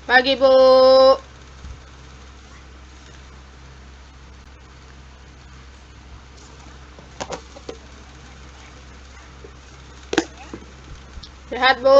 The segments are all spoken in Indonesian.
Pagi, Bu. Sehat, Bu.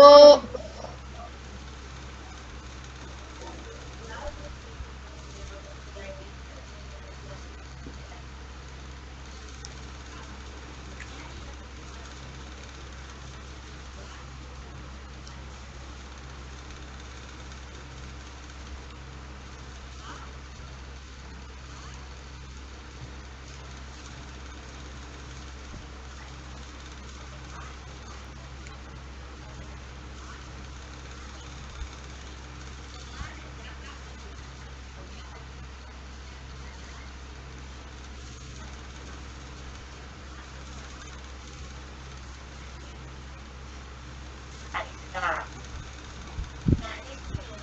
Nah, di sini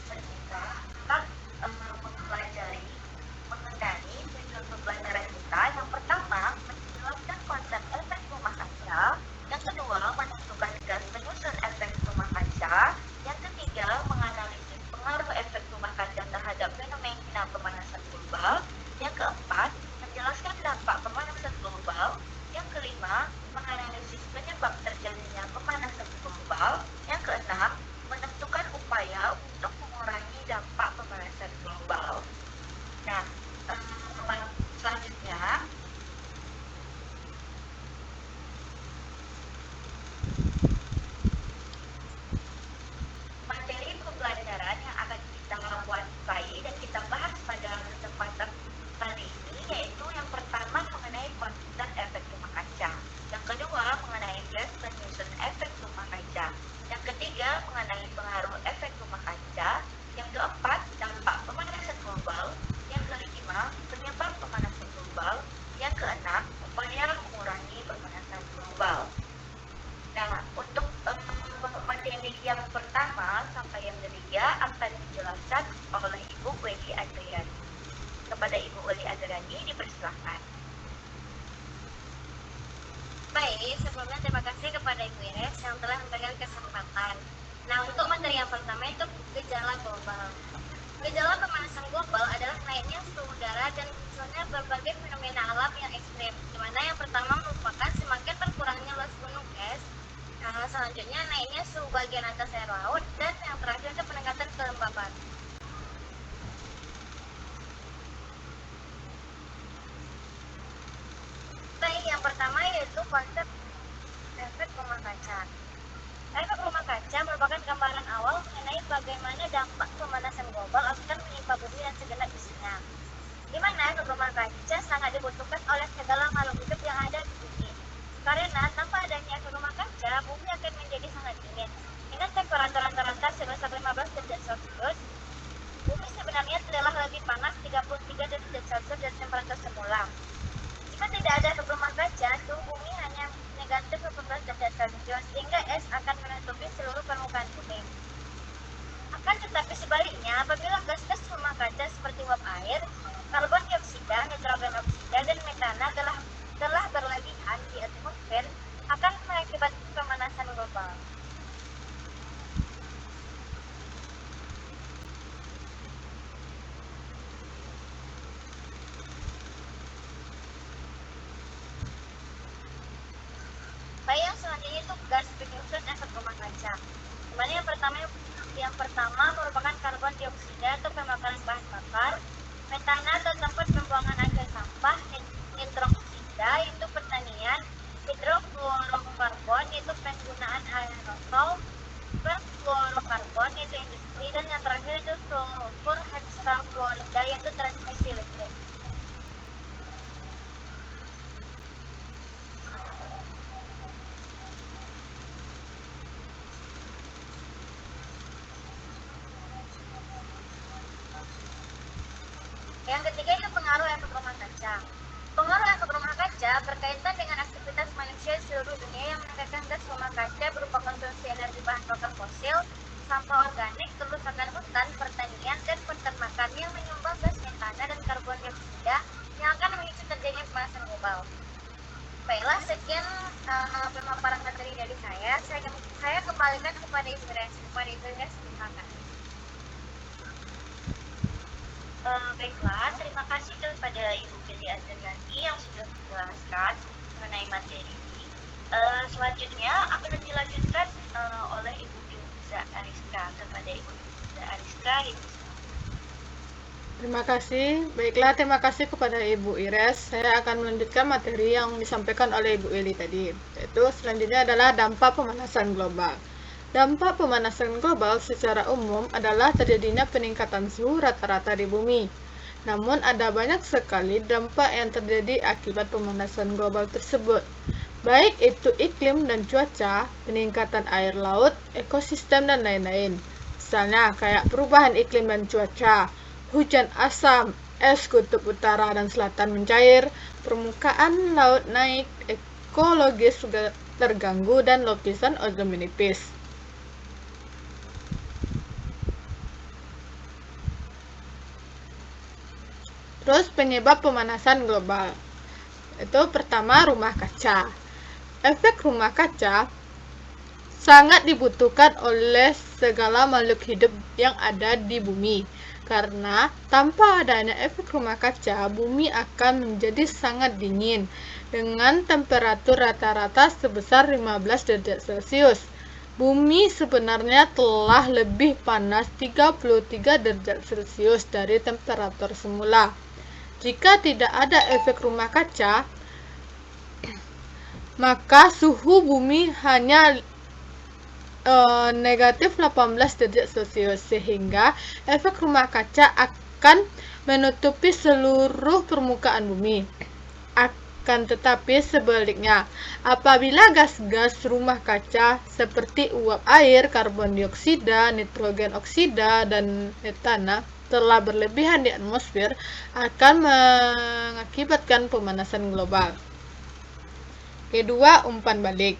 kita akan mempelajari mengenai tujuan pembelajaran kita. Yang pertama, menjelaskan konsep efek rumah kaca. Yang kedua, menentukan gas penyusun efek rumah kaca. Yang ketiga, menganalisis pengaruh efek rumah kaca terhadap fenomena pemanasan global. Yang keempat, menjelaskan dampak pemanasan global. Yang kelima, menganalisis penyebab terjadinya pemanasan global. Yang keenam, menentukan upaya untuk mengurangi dampak pemanasan global. Nah, selanjutnya materi pembelajaran yang akan kita kuasai dan kita bahas pada kesempatan kali ini yaitu yang pertama mengenai konsep efek rumah kaca, yang kedua mengenai gas penyusun efek rumah kaca, yang ketiga mengenai pengaruh efek rumah kaca, yang keempat dampak pemanasan global, yang kelima penyebab pemanasan global, yang keenam upaya mengurangi pemanasan global. Nah, untuk materi yang pertama sampai yang ketiga akan dijelaskan oleh Ibu Weli Adriani. Kepada Ibu Weli Adriani dipersilahkan. Baik, sebelumnya terima kasih kepada Ibu Ires yang telah memberikan kesempatan. Nah, untuk materi yang pertama itu gejala global. Gejala pemanasan global adalah naiknya suhu udara dan munculnya berbagai fenomena alam yang ekstrim, di mana yang pertama merupakan semakin berkurangnya luas gunung es, selanjutnya naiknya suhu bagian atas air laut, dan yang terakhir itu peningkatan kelembapan. Baik, yang pertama yaitu konsep efek rumah kaca. Efek rumah kaca merupakan gambaran awal mengenai bagaimana dampak pemanasan global akan menimpa bumi dan segenap isinya. Di mana efek rumah kaca sangat dibutuhkan oleh segala makhluk hidup yang ada di bumi. Karena tanpa adanya efek rumah kaca, bumi akan menjadi sangat dingin. Dengan temperatur rata-rata sebesar 15 derajat Celcius, bumi sebenarnya telah lebih panas 33 derajat Celcius dari temperatur semula. Jika tidak ada efek rumah kaca, suhu bumi hanya negatif 18 derajat Celcius, sehingga es akan menutupi seluruh permukaan bumi. Akan tetapi sebaliknya, apabila gas-gas rumah kaca seperti uap air, karbon dioksida, nitrogen oksida, dan metana telah berlebihan di atmosfer, akan mengakibatkan pemanasan global. Baik, yang selanjutnya itu gas penyusun efek rumah kaca. Dimana yang pertama merupakan karbon dioksida atau pembakaran bahan bakar, metana atau tempat pembuangan akhir sampah, nitrooksida itu pertanian, hidrofluorokarbon itu penggunaan aerosol, perfluorokarbon itu industri, dan yang terakhir itu sulfur hexafluorida yaitu transmisi listrik. Yang ketiga itu pengaruh efek rumah kaca. Pengaruh efek rumah kaca berkaitan dengan aktivitas manusia di seluruh dunia yang meningkatkan gas rumah kaca berupa konsumsi energi bahan bakar fosil, sampah organik, kerusakan hutan, pertanian, dan peternakan yang menyumbang gas metana dan karbon dioksida yang akan memicu terjadinya pemanasan global. Baiklah, sekian pemaparan materi dari saya. Saya kembalikan kepada Ibu Res. Silakan. Baiklah, terima kasih kepada Ibu Fili Azriani yang sudah menjelaskan mengenai materi ini. Selanjutnya akan dilanjutkan oleh Ibu Filza Ariska. Kepada Ibu Filza Ariska, Terima kasih. Baiklah, terima kasih kepada Ibu Ires. Saya akan melanjutkan materi yang disampaikan oleh Ibu Eli tadi. Yaitu selanjutnya adalah dampak pemanasan global. Dampak pemanasan global secara umum adalah terjadinya peningkatan suhu rata-rata di bumi. Namun ada banyak sekali dampak yang terjadi akibat pemanasan global tersebut. Baik itu iklim dan cuaca, peningkatan air laut, ekosistem, dan lain-lain. Misalnya kayak perubahan iklim dan cuaca, hujan asam, es kutub utara dan selatan mencair, permukaan laut naik, ekologis juga terganggu, dan lapisan ozon menipis. Terus penyebab pemanasan global. Itu pertama, rumah kaca. Efek rumah kaca sangat dibutuhkan oleh segala makhluk hidup yang ada di bumi. Karena tanpa adanya efek rumah kaca, bumi akan menjadi sangat dingin dengan temperatur rata-rata sebesar 15 derajat Celcius. Bumi sebenarnya telah lebih panas 33 derajat Celcius dari temperatur semula. Jika tidak ada efek rumah kaca, maka suhu bumi hanya negatif 18 derajat Celcius, sehingga efek rumah kaca akan menutupi seluruh permukaan bumi. Akan tetapi sebaliknya, apabila gas-gas rumah kaca seperti uap air, karbon dioksida, nitrogen oksida, dan metana telah berlebihan di atmosfer, akan mengakibatkan pemanasan global. Kedua, umpan balik.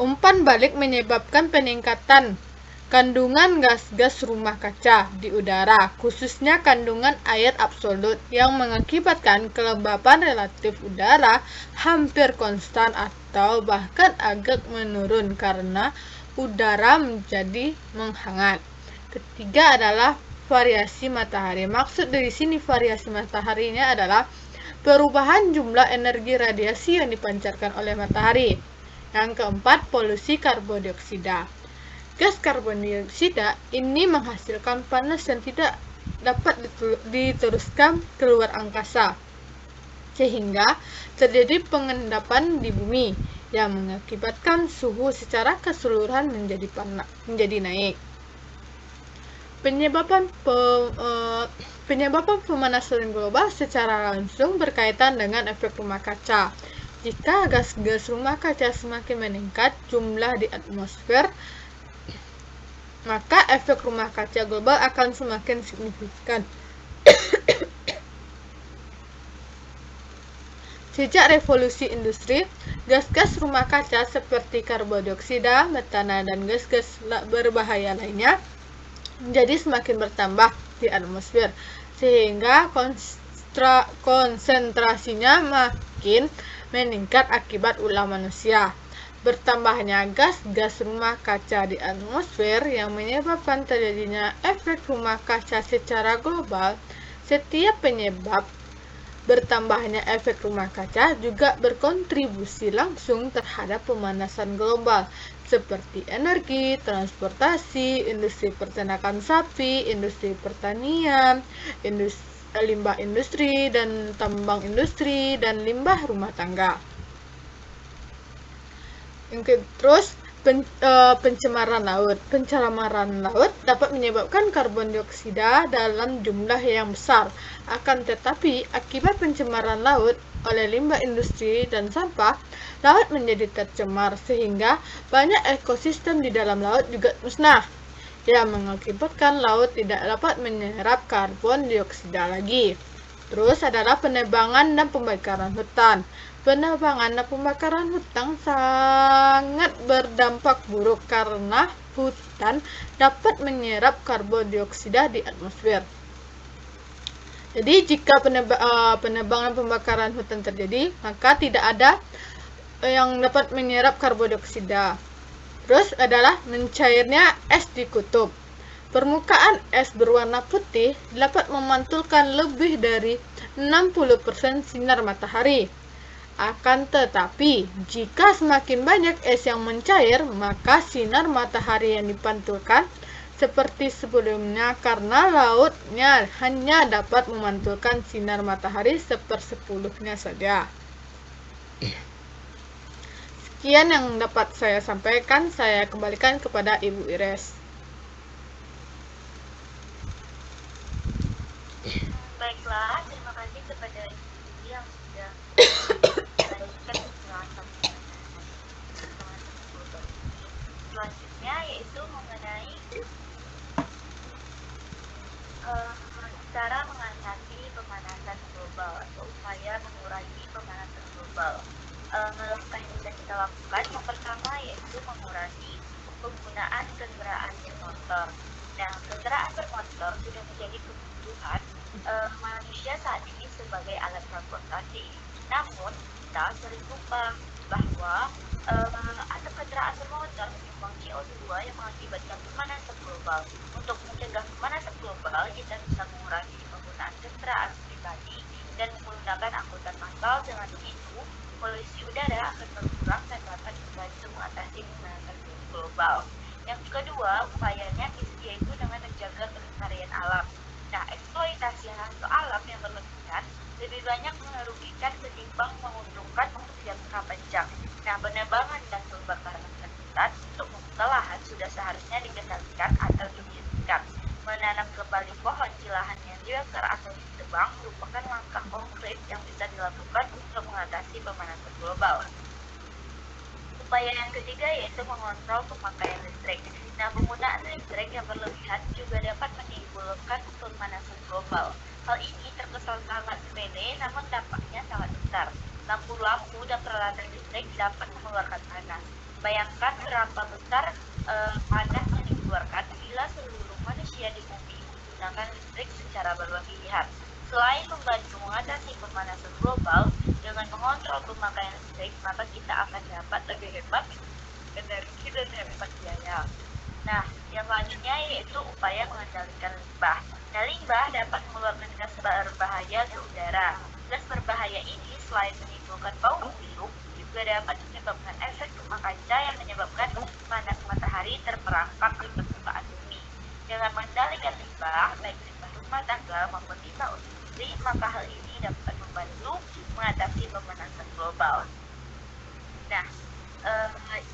Umpan balik menyebabkan peningkatan kandungan gas-gas rumah kaca di udara, khususnya kandungan air absolut, yang mengakibatkan kelembapan relatif udara hampir konstan atau bahkan agak menurun karena udara menjadi menghangat. Ketiga adalah variasi matahari. Maksud dari sini variasi mataharinya adalah perubahan jumlah energi radiasi yang dipancarkan oleh matahari. Yang keempat, polusi karbon dioksida. Gas karbon dioksida ini menghasilkan panas yang tidak dapat diteruskan keluar angkasa, sehingga terjadi pengendapan di bumi yang mengakibatkan suhu secara keseluruhan menjadi naik. Penyebab pemanasan global secara langsung berkaitan dengan efek rumah kaca. Jika gas-gas rumah kaca semakin meningkat jumlah di atmosfer, maka efek rumah kaca global akan semakin signifikan. Sejak revolusi industri, gas-gas rumah kaca seperti karbon dioksida, metana, dan gas-gas berbahaya lainnya menjadi semakin bertambah di atmosfer, sehingga konsentrasinya makin meningkat akibat ulah manusia. Bertambahnya gas-gas rumah kaca di atmosfer yang menyebabkan terjadinya efek rumah kaca secara global. Setiap penyebab bertambahnya efek rumah kaca juga berkontribusi langsung terhadap pemanasan global, seperti energi, transportasi, industri peternakan sapi, industri pertanian, limbah industri dan tambang industri, dan limbah rumah tangga. Terus pencemaran laut. Pencemaran laut dapat menyebabkan karbon dioksida dalam jumlah yang besar. Akan tetapi, akibat pencemaran laut oleh limbah industri dan sampah, laut menjadi tercemar sehingga banyak ekosistem di dalam laut juga musnah, yang mengakibatkan laut tidak dapat menyerap karbon dioksida lagi. Terus adalah penebangan dan pembakaran hutan. Penebangan dan pembakaran hutan sangat berdampak buruk karena hutan dapat menyerap karbon dioksida di atmosfer. Jadi jika penebangan dan pembakaran hutan terjadi, maka tidak ada yang dapat menyerap karbon dioksida. Terus adalah mencairnya es di kutub. Permukaan es berwarna putih dapat memantulkan lebih dari 60% sinar matahari. Akan tetapi, jika semakin banyak es yang mencair, maka sinar matahari yang dipantulkan seperti sebelumnya karena lautnya hanya dapat memantulkan sinar matahari sepersepuluhnya saja. Sekian yang dapat saya sampaikan, saya kembalikan kepada Ibu Ires. Baiklah, terima kasih kepada Ibu yang sudah melanjutkan penjelasan selanjutnya, yaitu mengenai cara mengatasi pemanasan global atau upaya mengurangi pemanasan global. Langkah yang bisa kita lakukan yang pertama yaitu mengurangi penggunaan kendaraan bermotor. Nah, kendaraan bermotor sudah menjadi kebutuhan manusia saat ini sebagai alat transportasi. Namun, kita sering lupa bahwa ada kendaraan bermotor menyumbang CO2 yang mengakibatkan pemanasan global. Untuk mencegah pemanasan global, kita bisa mengurangi penggunaan kendaraan pribadi dan menggunakan angkutan massal. Dengan begitu, polusi udara akan berkurang dan dapat membantu mengatasi pemanasan global. Yang kedua, upayanya yaitu dengan menjaga kelestarian alam. Nah, eksploitasi hasil alam yang berlebihan lebih banyak merugikan ketimbang menguntungkan untuk jangka panjang. Nah, penebangan dan pembakaran hutan untuk membuka lahan sudah seharusnya dikendalikan atau dihentikan. Menanam kembali pohon di lahan yang dibakar atau ditebang merupakan langkah konkret yang bisa dilakukan untuk mengatasi pemanasan global. Upaya yang ketiga yaitu mengontrol pemakaian listrik. Nah, penggunaan listrik yang berlebihan juga dapat menimbulkan pemanasan global. Hal ini terkesan sangat sepele, namun dampaknya sangat besar. Lampu-lampu dan peralatan listrik dapat mengeluarkan panas. Bayangkan berapa besar panas yang dikeluarkan bila seluruh manusia di bumi menggunakan listrik secara berlebihan. Selain membantu mengatasi pemanasan global dengan mengontrol pemakaian listrik, maka kita akan dapat lebih hemat energi dan hemat biaya. Nah, yang selanjutnya yaitu upaya mengendalikan limbah. Nah, limbah dapat mengeluarkan gas berbahaya ke udara. Gas berbahaya ini selain menimbulkan bau busuk, juga dapat menyebabkan efek rumah kaca yang menyebabkan panas matahari terperangkap di permukaan bumi. Dengan mengendalikan limbah, baik limbah rumah tangga maupun limbah industri, maka hal ini dapat membantu mengatasi pemanasan global. Nah,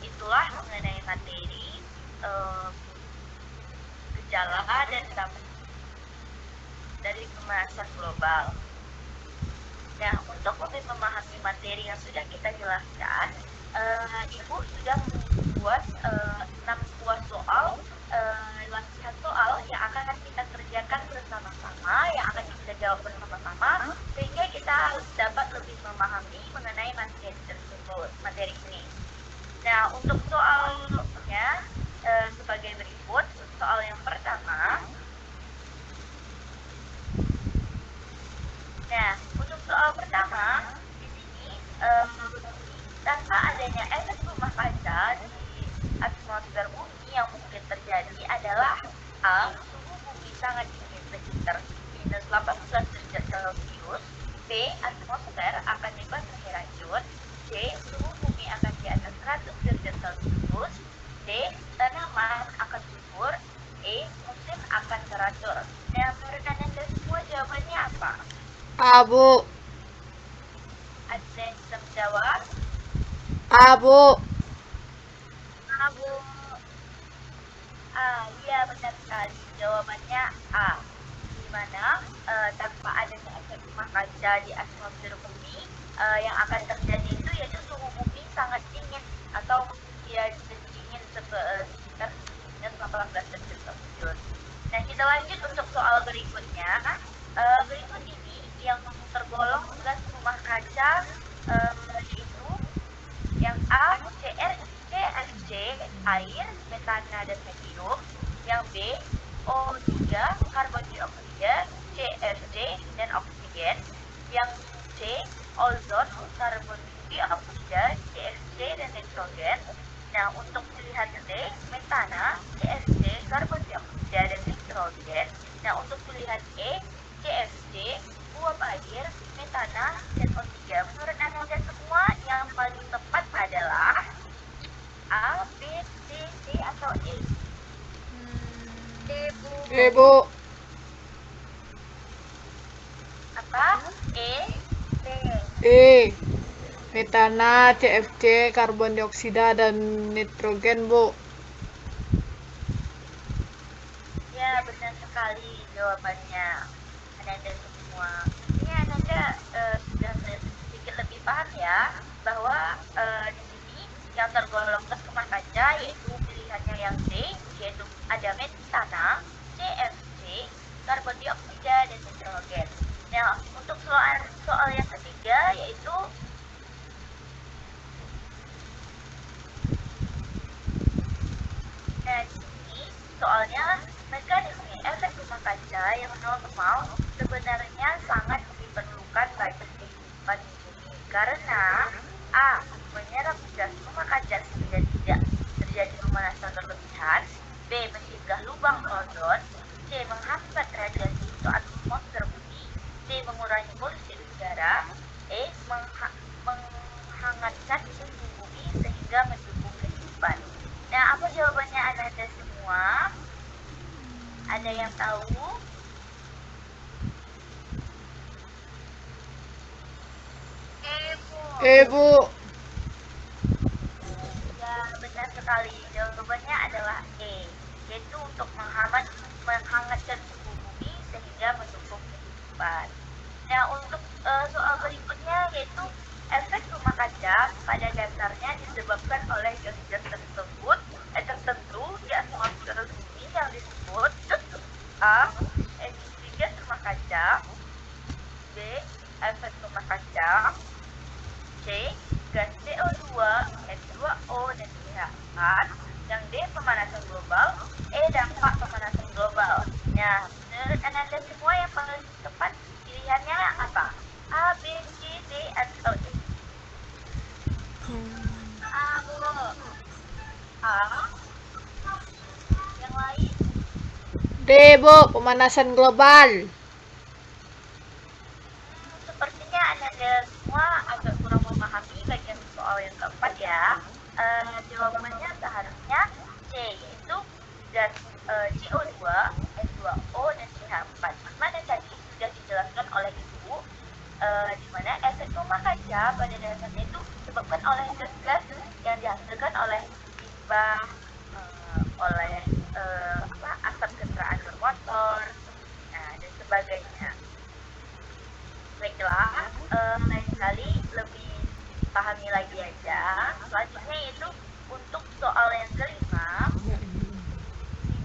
itulah mengenai materi gejala dan dampak dari pemanasan global. Nah, untuk lebih memahami materi yang sudah kita jelaskan, Ibu sudah membuat 6 buah soal, latihan soal yang akan kita kerjakan bersama-sama, yang akan kita jawab bersama-sama, sehingga kita dapat lebih memahami mengenai materi tersebut, materi ini. Nah, untuk soalnya sebagai berikut. Soal yang pertama. Nah, untuk soal pertama di sini tanpa adanya efek rumah kaca di atmosfer bumi yang mungkin terjadi adalah A. Suhu bumi sangat dingin sekitar minus 18 derajat Celcius. B. Atmosfer akan dibasahi racun. C. Suhu bumi akan di atas 100 derajat Celcius. D. Tanaman akan subur. E. Musim akan teratur. Nah, menurut Anda semua jawabannya apa? Abu. Ada yang bisa menjawab? Abu. Abu. Iya benar sekali. Jawabannya A. Di mana tanpa adanya efek rumah kaca di atmosfer bumi, yang akan terjadi itu yaitu suhu bumi sangat dingin atau ya dingin sekitar minus 18 derajat Celcius. Nah, kita lanjut untuk soal berikutnya. Berikut ini yang tergolong gas rumah kaca yaitu yang A. CFC air, metana dan helium. Yang B. O3 karbon dioksida, CFC dan oksigen. Yang C. Ozon, karbon dioksida, CFC dan nitrogen. Nah, untuk pilihan D, metana, CFC, karbon dioksida dan nitrogen. Nah, untuk pilihan E, CFC, uap air, metana, dan O3. Menurut Anda semua, yang paling tepat adalah A, B, C, D, atau E? Bu. Apa? E, B. E. Metana, CFC, karbon dioksida, dan nitrogen, Bu. Ya, benar sekali jawabannya. Ananda semua. Ini Ananda sudah sedikit lebih paham ya, bahwa di sini yang tergolong gas rumah kaca yaitu pilihannya yang D, yaitu ada metana, CFC, karbon dioksida, dan nitrogen. Nah, untuk soal yang ketiga yaitu nah, di sini soalnya mekanisme efek rumah kaca yang normal sebenarnya sangat diperlukan bagi kehidupan di bumi karena A. Menyerap gas rumah kaca sehingga tidak terjadi pemanasan berlebihan, B. Mencegah lubang ozon, C. Menghambat radiasi ke atmosfer bumi, D. Mengurangi polusi udara, E. Menghangatkan suhu bumi sehingga mendukung kehidupan. Nah, apa jawabannya Ananda semua? Ada yang tahu? Bu. Ya, benar sekali. Jawabannya adalah E, yaitu untuk menghangatkan suhu bumi sehingga mendukung kehidupan. Nah, untuk soal berikutnya yaitu efek rumah kaca pada dasarnya disebabkan oleh gas-gas tertentu di atmosfer bumi yang disebut A. Emisi gas rumah kaca, B. Efek rumah kaca, C. Gas CO2, H2O, dan pH4, yang D. Pemanasan global, E. Dampak pemanasan global. Nah, menurut Ananda semua yang paling tepat pilihannya apa? A, B, C, D, atau E? A, Bu. A. Yang lain? D, Bu. Pemanasan global. Sepertinya Ananda semua agak kurang memahami bagian soal yang keempat ya. Jawabannya seharusnya C, yaitu gas CO2, H2O, dan CH4. Mana tadi sudah dijelaskan oleh Ibu, di mana efek rumah kaca pada dasarnya itu disebabkan oleh gas-gas yang dihasilkan oleh limbah, oleh asap kendaraan bermotor, dan sebagainya. Baiklah, lain kali lebih pahami lagi aja. Selanjutnya yaitu untuk soal yang kelima,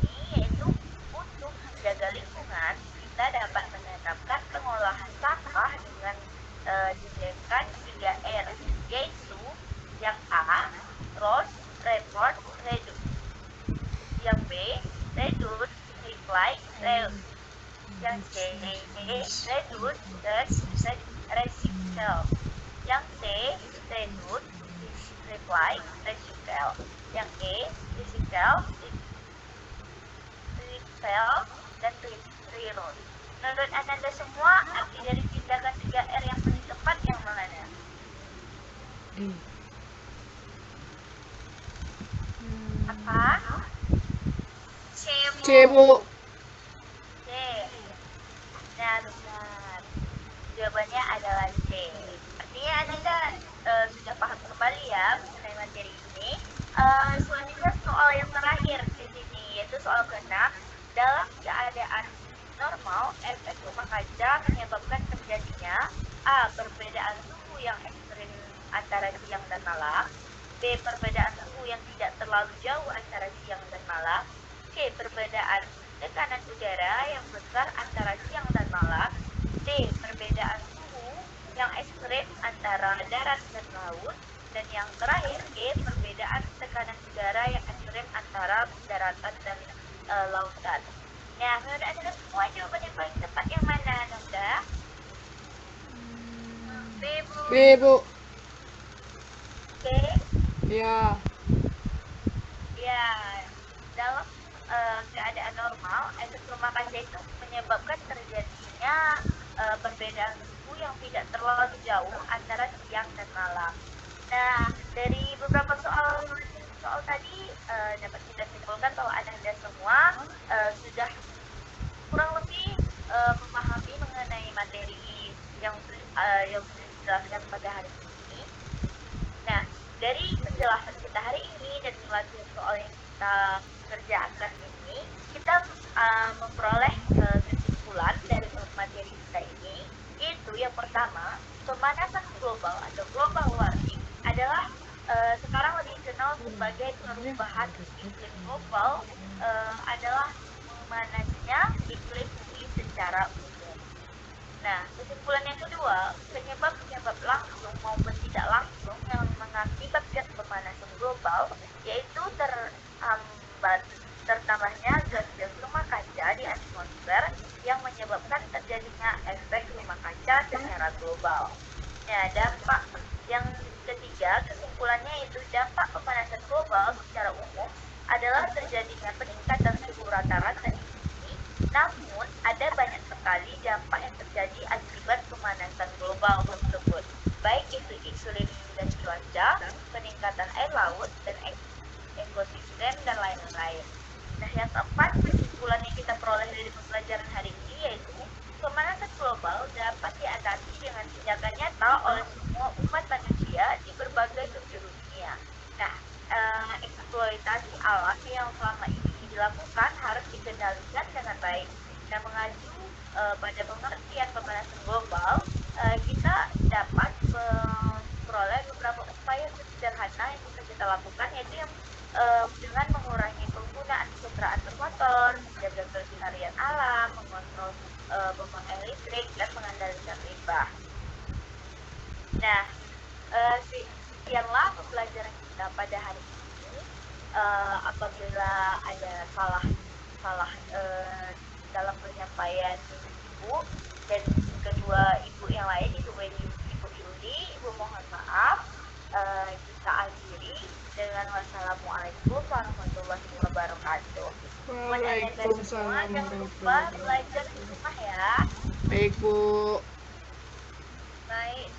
ini yaitu untuk menjaga lingkungan, kita dapat menerapkan pengolahan sampah dengan digunakan 3R, yaitu yang A, roast, report, reduce. Yang B, reduce, recycle, reuse. Yang C, reduce, recycle. Yang C, reduce, reply, recycle. Yang E, recycle, dan reuse. Menurut Ananda semua, arti dari tindakan 3R yang paling tepat yang mana? Apa? C, Bu. C. Nah, benar. Jawabannya adalah C. Artinya Ananda sudah paham kembali ya mengenai materi ini. Selanjutnya soal yang terakhir di sini, yaitu soal ke-6. Dalam keadaan normal, efek rumah kaca menyebabkan terjadinya A. Perbedaan suhu yang ekstrim antara siang dan malam, B. Perbedaan suhu yang tidak terlalu jauh antara siang dan malam, C. Perbedaan tekanan udara yang besar antara siang dan malam, D. Perbedaan suhu yang ekstrim antara darat dan laut, dan yang terakhir E. Perbedaan tekanan udara yang ekstrim antara daratan dan lautan. Nah, menurut Anda semua jawaban yang paling tepat yang mana, Nanda? B, Bu. B, Bu. B. Ya. Ya, dalam keadaan normal, efek rumah kaca itu menyebabkan terjadinya perbedaan suhu yang tidak terlalu jauh antara siang dan malam. Nah, dari beberapa soal tadi dapat kita simpulkan bahwa Anda semua sudah kurang lebih memahami mengenai materi yang yang sudah dijelaskan pada hari ini. Nah, dari penjelasan kita hari ini dan pelatihan soal yang kita kerjakan ini, kita memperoleh kesimpulan dari materi kita ini, yaitu yang pertama, pemanasan global atau global warming adalah sekarang lebih dikenal sebagai perubahan iklim global, adalah memanasnya iklim bumi secara umum. Nah, kesimpulan yang kedua, penyebab-penyebab langsung maupun tidak langsung yang mengakibatkan pemanasan global yaitu tertambahnya gas-gas rumah kaca di atmosfer yang menyebabkan terjadinya efek rumah kaca secara global. Nah, dampak yang ketiga, kesimpulannya yaitu dampak pemanasan global secara umum adalah terjadinya peningkatan suhu rata-rata di bumi, namun ada banyak sekali dampak yang terjadi akibat pemanasan global tersebut, baik itu iklim dan cuaca, peningkatan air laut, dan ekosistem, dan lain-lain. Nah, yang keempat, kesimpulan yang kita peroleh dari pembelajaran hari ini yaitu pemanasan global dapat diatasi dengan tindakan nyata oleh semua umat manusia di berbagai penjuru dunia. Nah, eksploitasi alam yang selama ini dilakukan harus dikendalikan dengan baik. Nah, mengacu pada pengertian pemanasan global, kita dapat memperoleh beberapa upaya sederhana yang bisa kita lakukan, yaitu yang dengan mengurangi penggunaan kendaraan bermotor, menjaga kelestarian alam, mengontrol pemakaian listrik, dan mengendalikan limbah. Nah, sekianlah pembelajaran kita pada hari ini. Apabila ada salah dalam penyampaian Ibu dan kedua Ibu yang lain, Ibu Yuli, Ibu mohon maaf. Kita akhiri dengan wassalamualaikum warahmatullahi wabarakatuh. Waalaikumsalam Jangan lupa belajar di rumah ya. Baik, Bu. Baik.